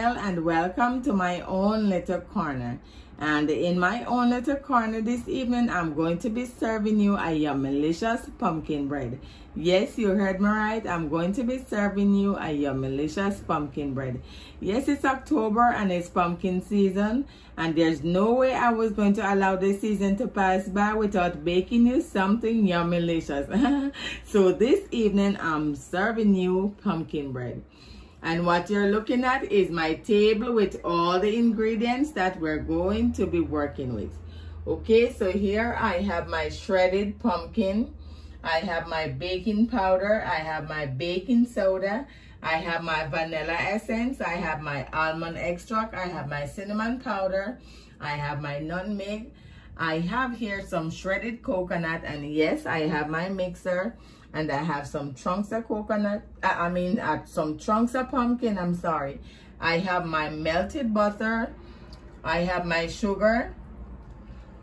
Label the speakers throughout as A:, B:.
A: smile and welcome to my own little corner. And in my own little corner this evening, I'm going to be serving you a yummalicious pumpkin bread. Yes, you heard me right. I'm going to be serving you a yummalicious pumpkin bread. Yes, it's October and it's pumpkin season, and there's no way I was going to allow this season to pass by without baking you something yummalicious. So this evening, I'm serving you pumpkin bread. And what you're looking at is my table with all the ingredients that we're going to be working with. Okay, so here I have my shredded pumpkin. I have my baking powder. I have my baking soda. I have my vanilla essence. I have my almond extract. I have my cinnamon powder. I have my nutmeg. I have here some shredded coconut. And yes, I have my mixer. And I have some chunks of coconut, some chunks of pumpkin, I'm sorry. I have my melted butter. I have my sugar.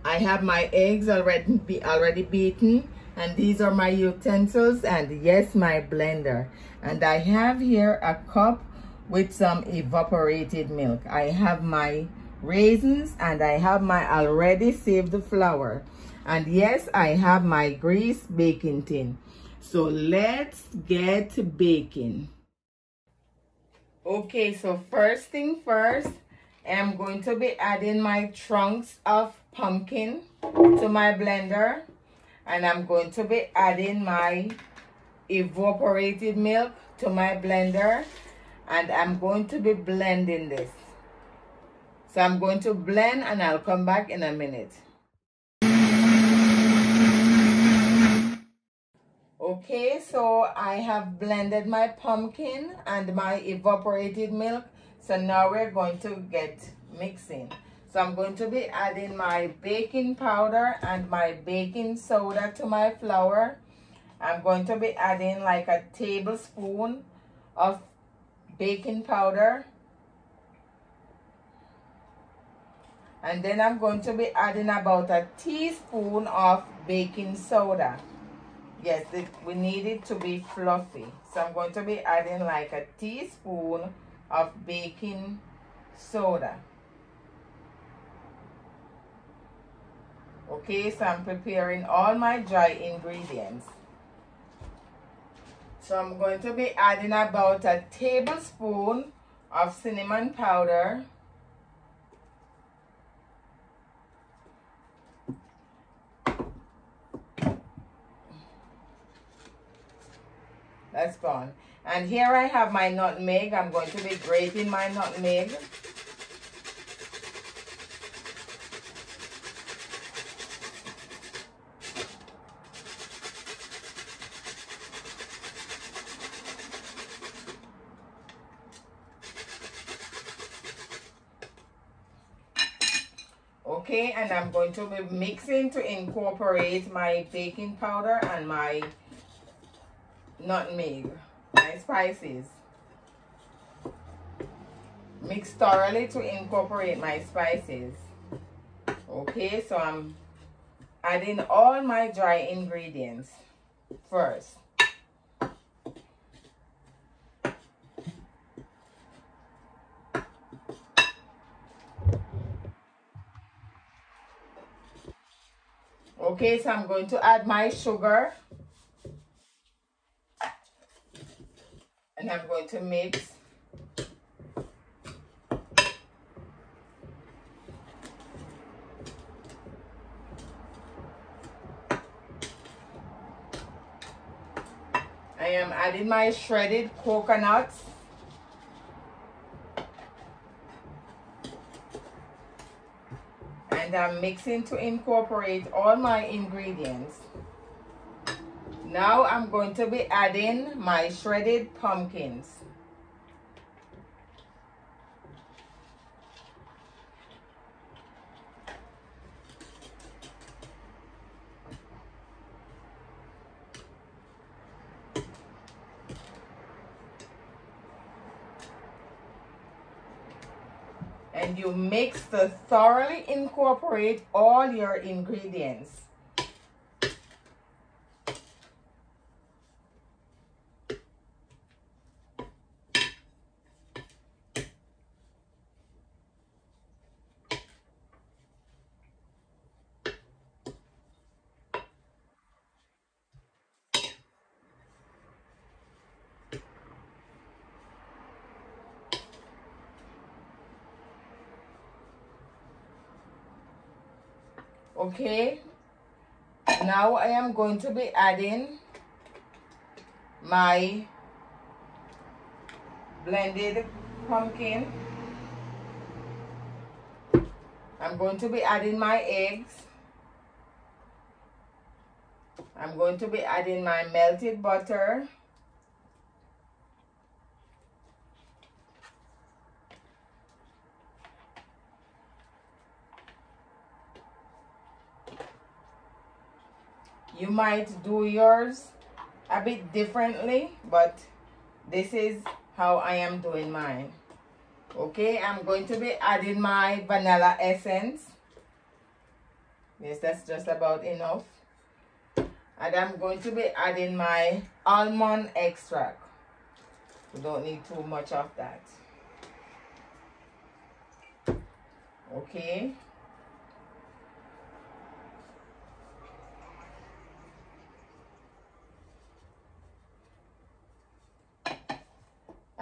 A: I have my eggs already beaten. And these are my utensils, and yes, my blender. And I have here a cup with some evaporated milk. I have my raisins, and I have my already saved flour. And yes, I have my grease baking tin. So let's get baking. Okay, so first thing first, I'm going to be adding my chunks of pumpkin to my blender. And I'm going to be adding my evaporated milk to my blender. And I'm going to be blending this. So I'm going to blend and I'll come back in a minute. Okay, so I have blended my pumpkin and my evaporated milk. So now we're going to get mixing. So I'm going to be adding my baking powder and my baking soda to my flour. I'm going to be adding like a tablespoon of baking powder. And then I'm going to be adding about a teaspoon of baking soda. Yes, we need it to be fluffy. So I'm going to be adding like a teaspoon of baking soda. Okay, so I'm preparing all my dry ingredients. So I'm going to be adding about a tablespoon of cinnamon powder. That's gone. And here I have my nutmeg. I'm going to be grating my nutmeg. Okay, and I'm going to be mixing to incorporate my baking powder and my nutmeg, my spices. Mix thoroughly to incorporate my spices. Okay, so I'm adding all my dry ingredients first. Okay, so I'm going to add my sugar. And I'm going to mix. I am adding my shredded coconuts. And I'm mixing to incorporate all my ingredients. Now I'm going to be adding my shredded pumpkins. And you mix to thoroughly incorporate all your ingredients. Okay, now I am going to be adding my blended pumpkin. I'm going to be adding my eggs. I'm going to be adding my melted butter. You might do yours a bit differently, but this is how I am doing mine. Okay, I'm going to be adding my vanilla essence. Yes, that's just about enough. And I'm going to be adding my almond extract. You don't need too much of that. Okay.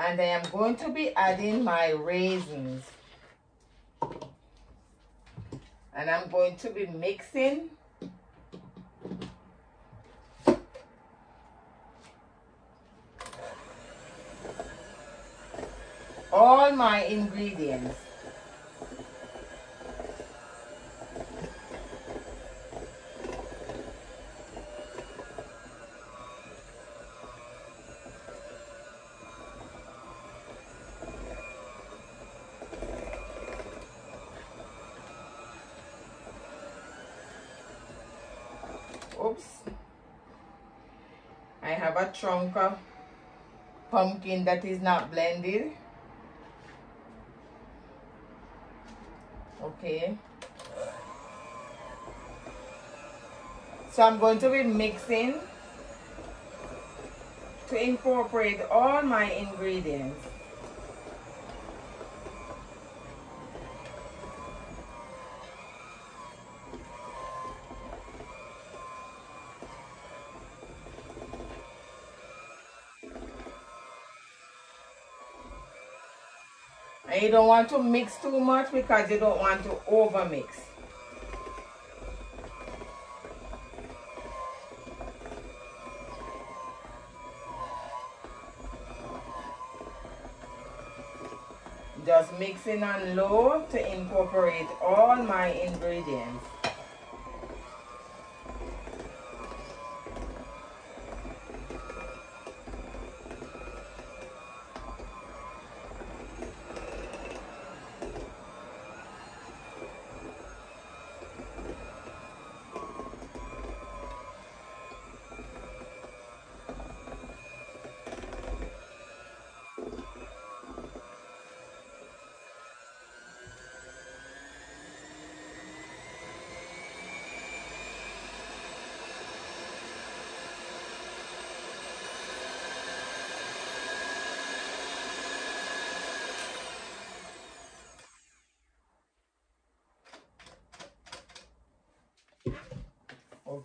A: And I am going to be adding my raisins. And I'm going to be mixing all my ingredients. Oops. I have a chunk of pumpkin that is not blended. Okay. So I'm going to be mixing to incorporate all my ingredients. And you don't want to mix too much because you don't want to over mix. Just mixing on low to incorporate all my ingredients.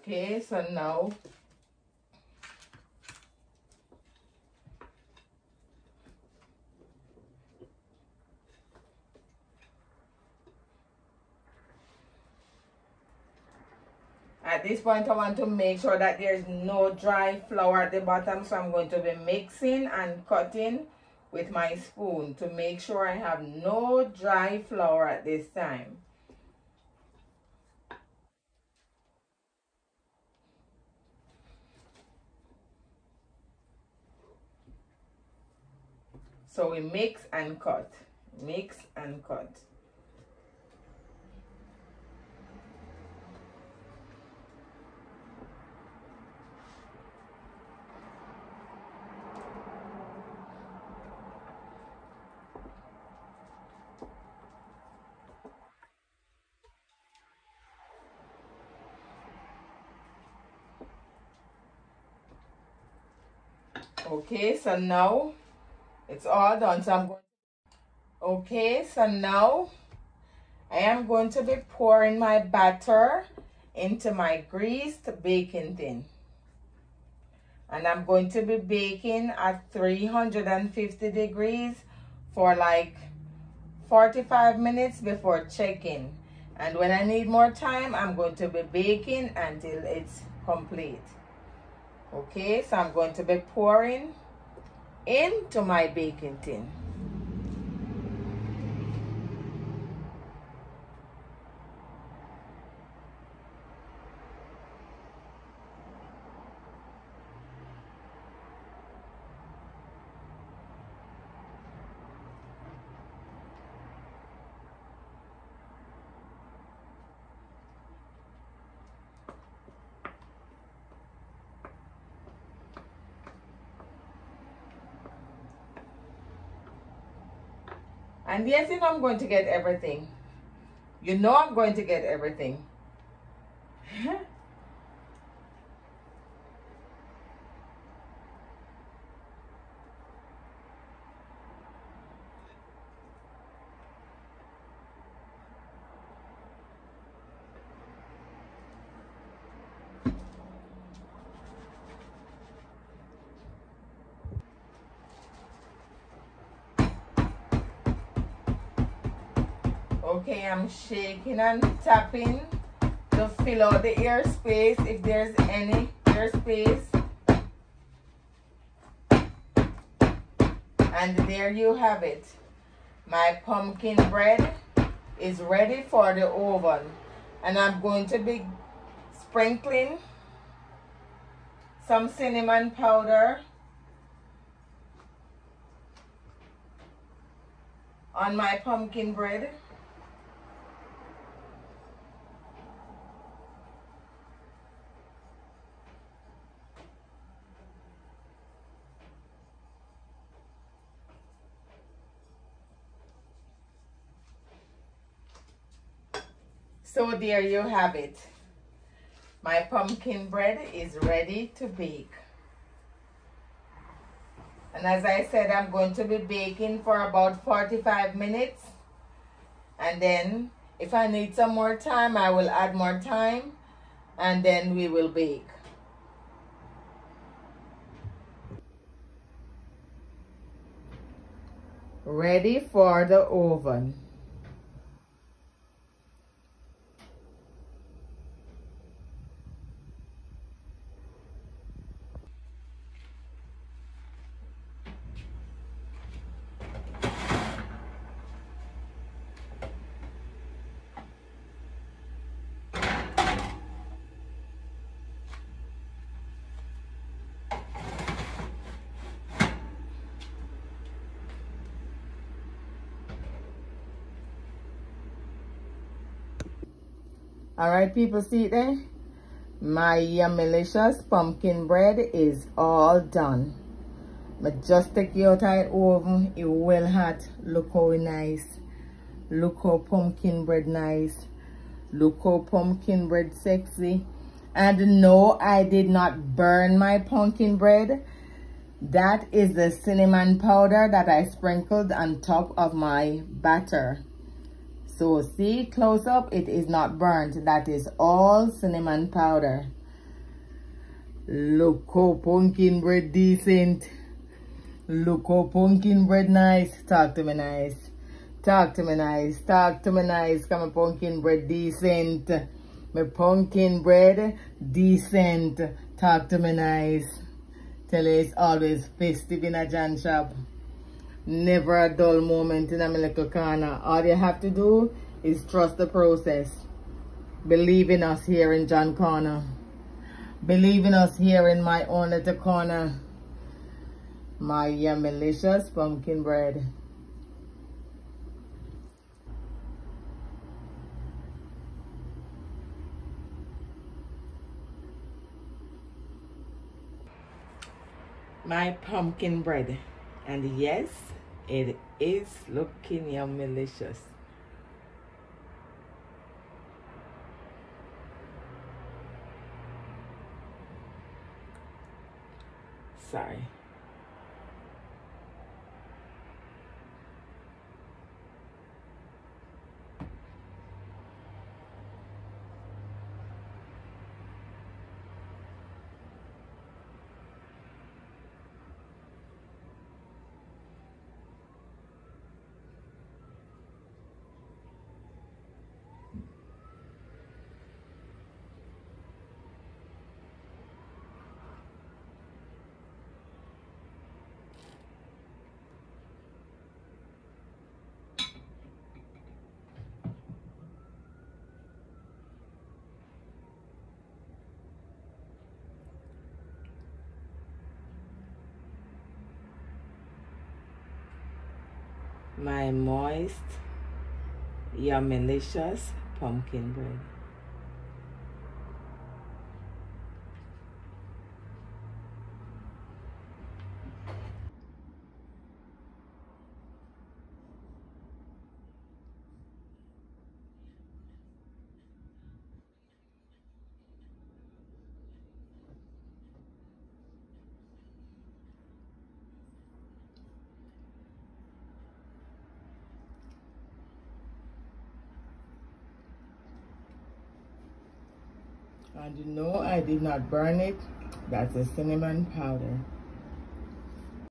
A: Okay, so now at this point I want to make sure that there's no dry flour at the bottom, so I'm going to be mixing and cutting with my spoon to make sure I have no dry flour at this time. So we mix and cut, mix and cut. Okay, so now it's all done. So I'm going. Okay, so now I am going to be pouring my batter into my greased baking tin. And I'm going to be baking at 350 degrees for like 45 minutes before checking. And when I need more time, I'm going to be baking until it's complete. Okay, so I'm going to be pouring into my baking tin. And yes, if I'm going to get everything, you know I'm going to get everything. Okay, I'm shaking and tapping to fill out the air space if there's any air space. And there you have it. My pumpkin bread is ready for the oven. And I'm going to be sprinkling some cinnamon powder on my pumpkin bread. So there you have it. My pumpkin bread is ready to bake. And as I said, I'm going to be baking for about 45 minutes. And then if I need some more time, I will add more time. And then we will bake. Ready for the oven. All right, people, see it there? My yummy-licious pumpkin bread is all done. But just take it out of the oven. It well hot. Look how nice. Look how pumpkin bread nice. Look how pumpkin bread sexy. And no, I did not burn my pumpkin bread. That is the cinnamon powder that I sprinkled on top of my batter. So see, close up, it is not burnt. That is all cinnamon powder. Look how pumpkin bread decent. Look how pumpkin bread nice. Talk to me nice. Talk to me nice. Talk to me nice. Come on, pumpkin bread decent. My pumpkin bread decent. Talk to me nice. Tell you it's always festive in a John shop. Never a dull moment in a little corner. All you have to do is trust the process. Believe in us here in John Corner. Believe in us here in my own little corner. My yummy-licious pumpkin bread. My pumpkin bread. And yes, it is looking yummy-licious. Sorry. my moist, yummy-licious pumpkin bread. And you know I did not burn it. That's a cinnamon powder.